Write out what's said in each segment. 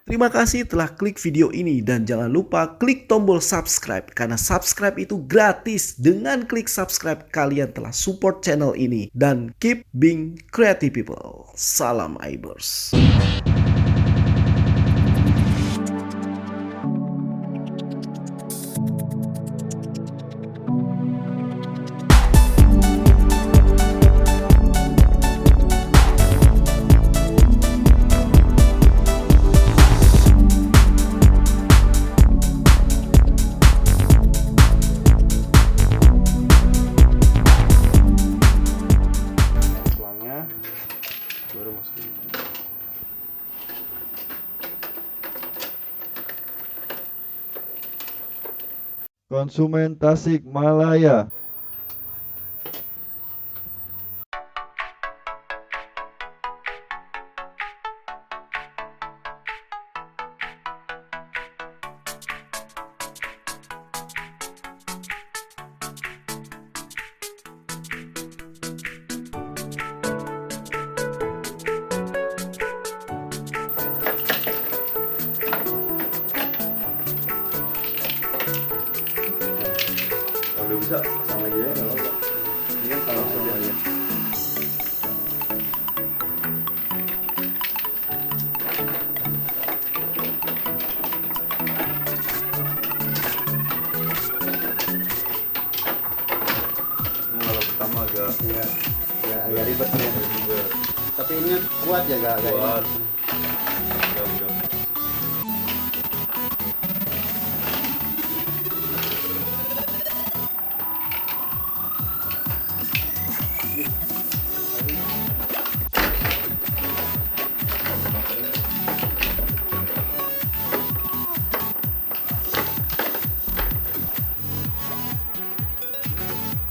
Terima kasih telah klik video ini dan jangan lupa klik tombol subscribe karena subscribe itu gratis. Dengan klik subscribe kalian telah support channel ini dan keep being creative people. Salam Ibers. Konsumen Tasik Malaya. Udah bisa pasang lagi ya, nggak apa-apa. Ini kan kalau sama aja. Ini kalau pertama agak agak ribet ya. ribet. Tapi ini kuat ya, gak Kuat. ini. Udah.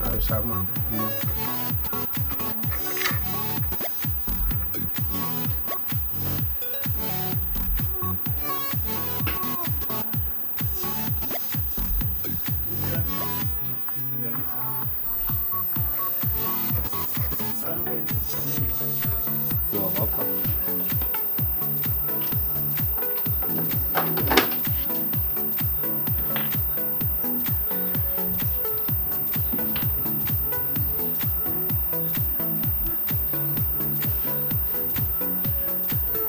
Harus sama. Tuh apa-apa.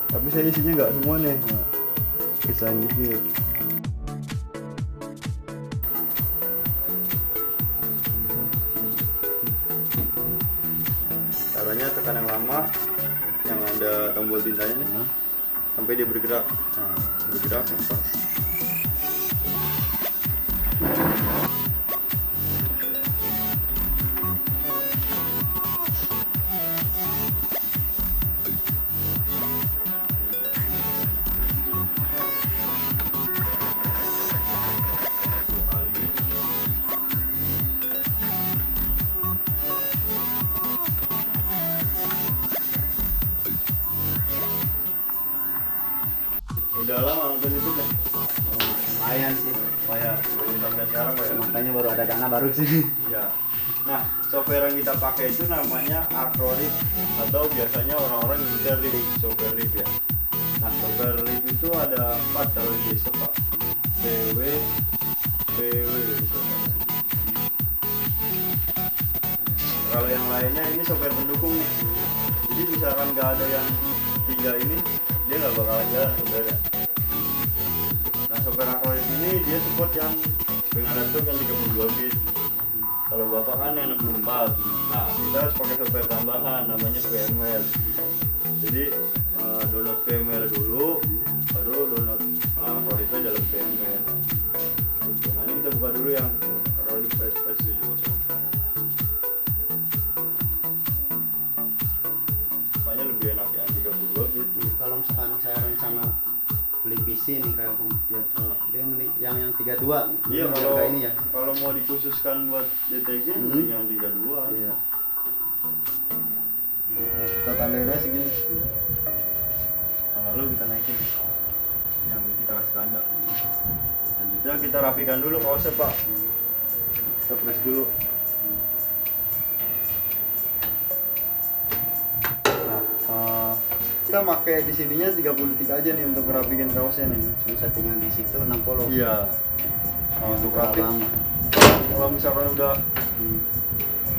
Tapi saya isinya nggak semua nih, pisahin dikit. Caranya tekan yang lama, yang ada tombol tintanya nih, sampai dia bergerak. Nah, bergerak lepas. Udah lama nonton YouTube ya? Lumayan sih. Lumayan, belum sampai sekarang ya? Makanya baru ada dana baru sih. Iya. Nah, software yang kita pakai itu namanya Acrolit atau biasanya orang-orang nyindir Klik, software Klik ya. Nah, software Klik itu ada 4 kalau di desa Pak. PW. Kalau yang lainnya ini software pendukung nih. Jadi misalkan nggak ada yang 3 ini, dia nggak bakalan jalan sebenarnya. Nah, software Acrolit ini dia support yang dengan laptop yang 32 bit. Kalau bapak kan yang 64. Nah, kita harus pakai software tambahan namanya VMware. Jadi download VMware dulu, baru download Acrolitnya dalam VMware. Nah, ini kita buka dulu yang Acrolit versi 7.0. Makanya lebih enak yang 32 bit. Kalau misalkan saya rencana beli PC nih kayak ya, dia mending yang 32. Iya, harga kalau ini ya. kalau mau dikhususkan buat DTG mending yang 32. Iya. Kita tandain aja segini. Nah, lalu kita naikin yang kita kasih tanda. Selanjutnya kita rapikan dulu kaosnya Pak. Kita press dulu. Nah, Kita pakai di sininya 30 detik aja nih untuk ngerapikin kaosnya nih. Cuma settingan di situ 60. Iya. Nah, untuk rapik lama. kalau misalkan udah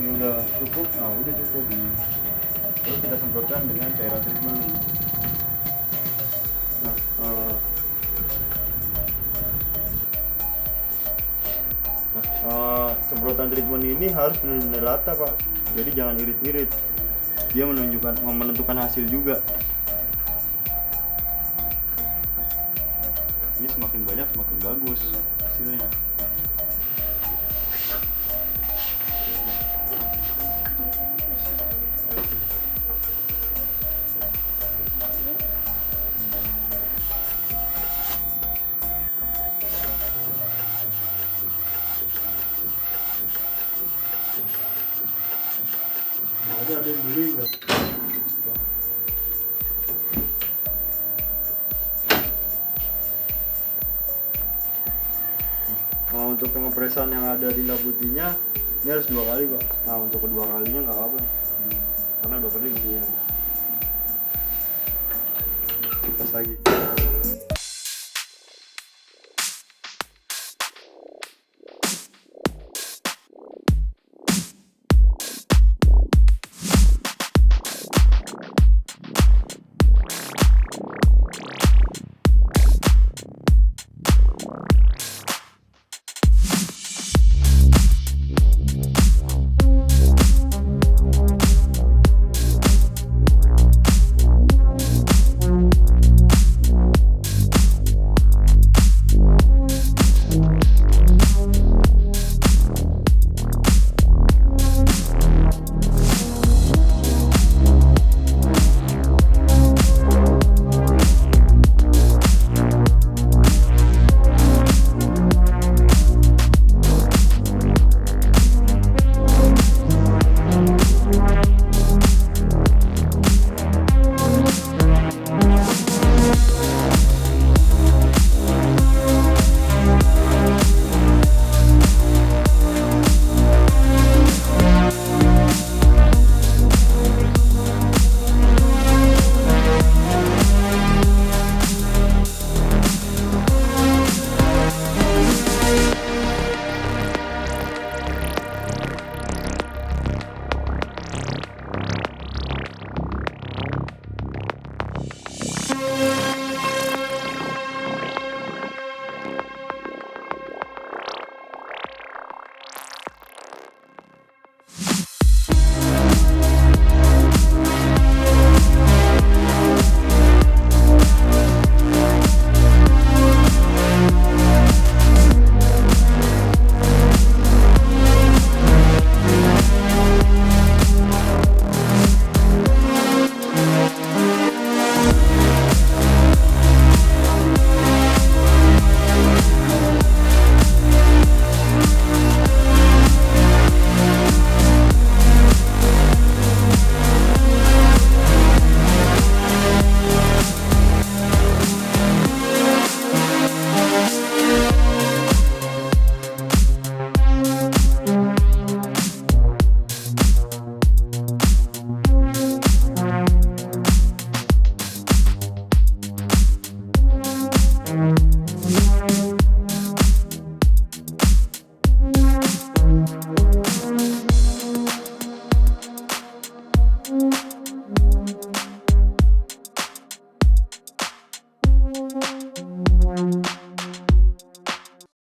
ini udah cukup, nah udah cukup. Terus kita semprotkan dengan cairan treatment. Nah, semprotan treatment ini harus benar-benar rata Pak. Jadi jangan irit-irit. Dia menentukan hasil juga. Ini semakin banyak semakin bagus hasilnya. Ada yang beli nggak? Nah, untuk pengepresan yang ada di lap putihnya ini harus 2 kali Pak. Nah, untuk kedua kalinya nggak apa-apa karena dokternya gitu ya. Pas lagi.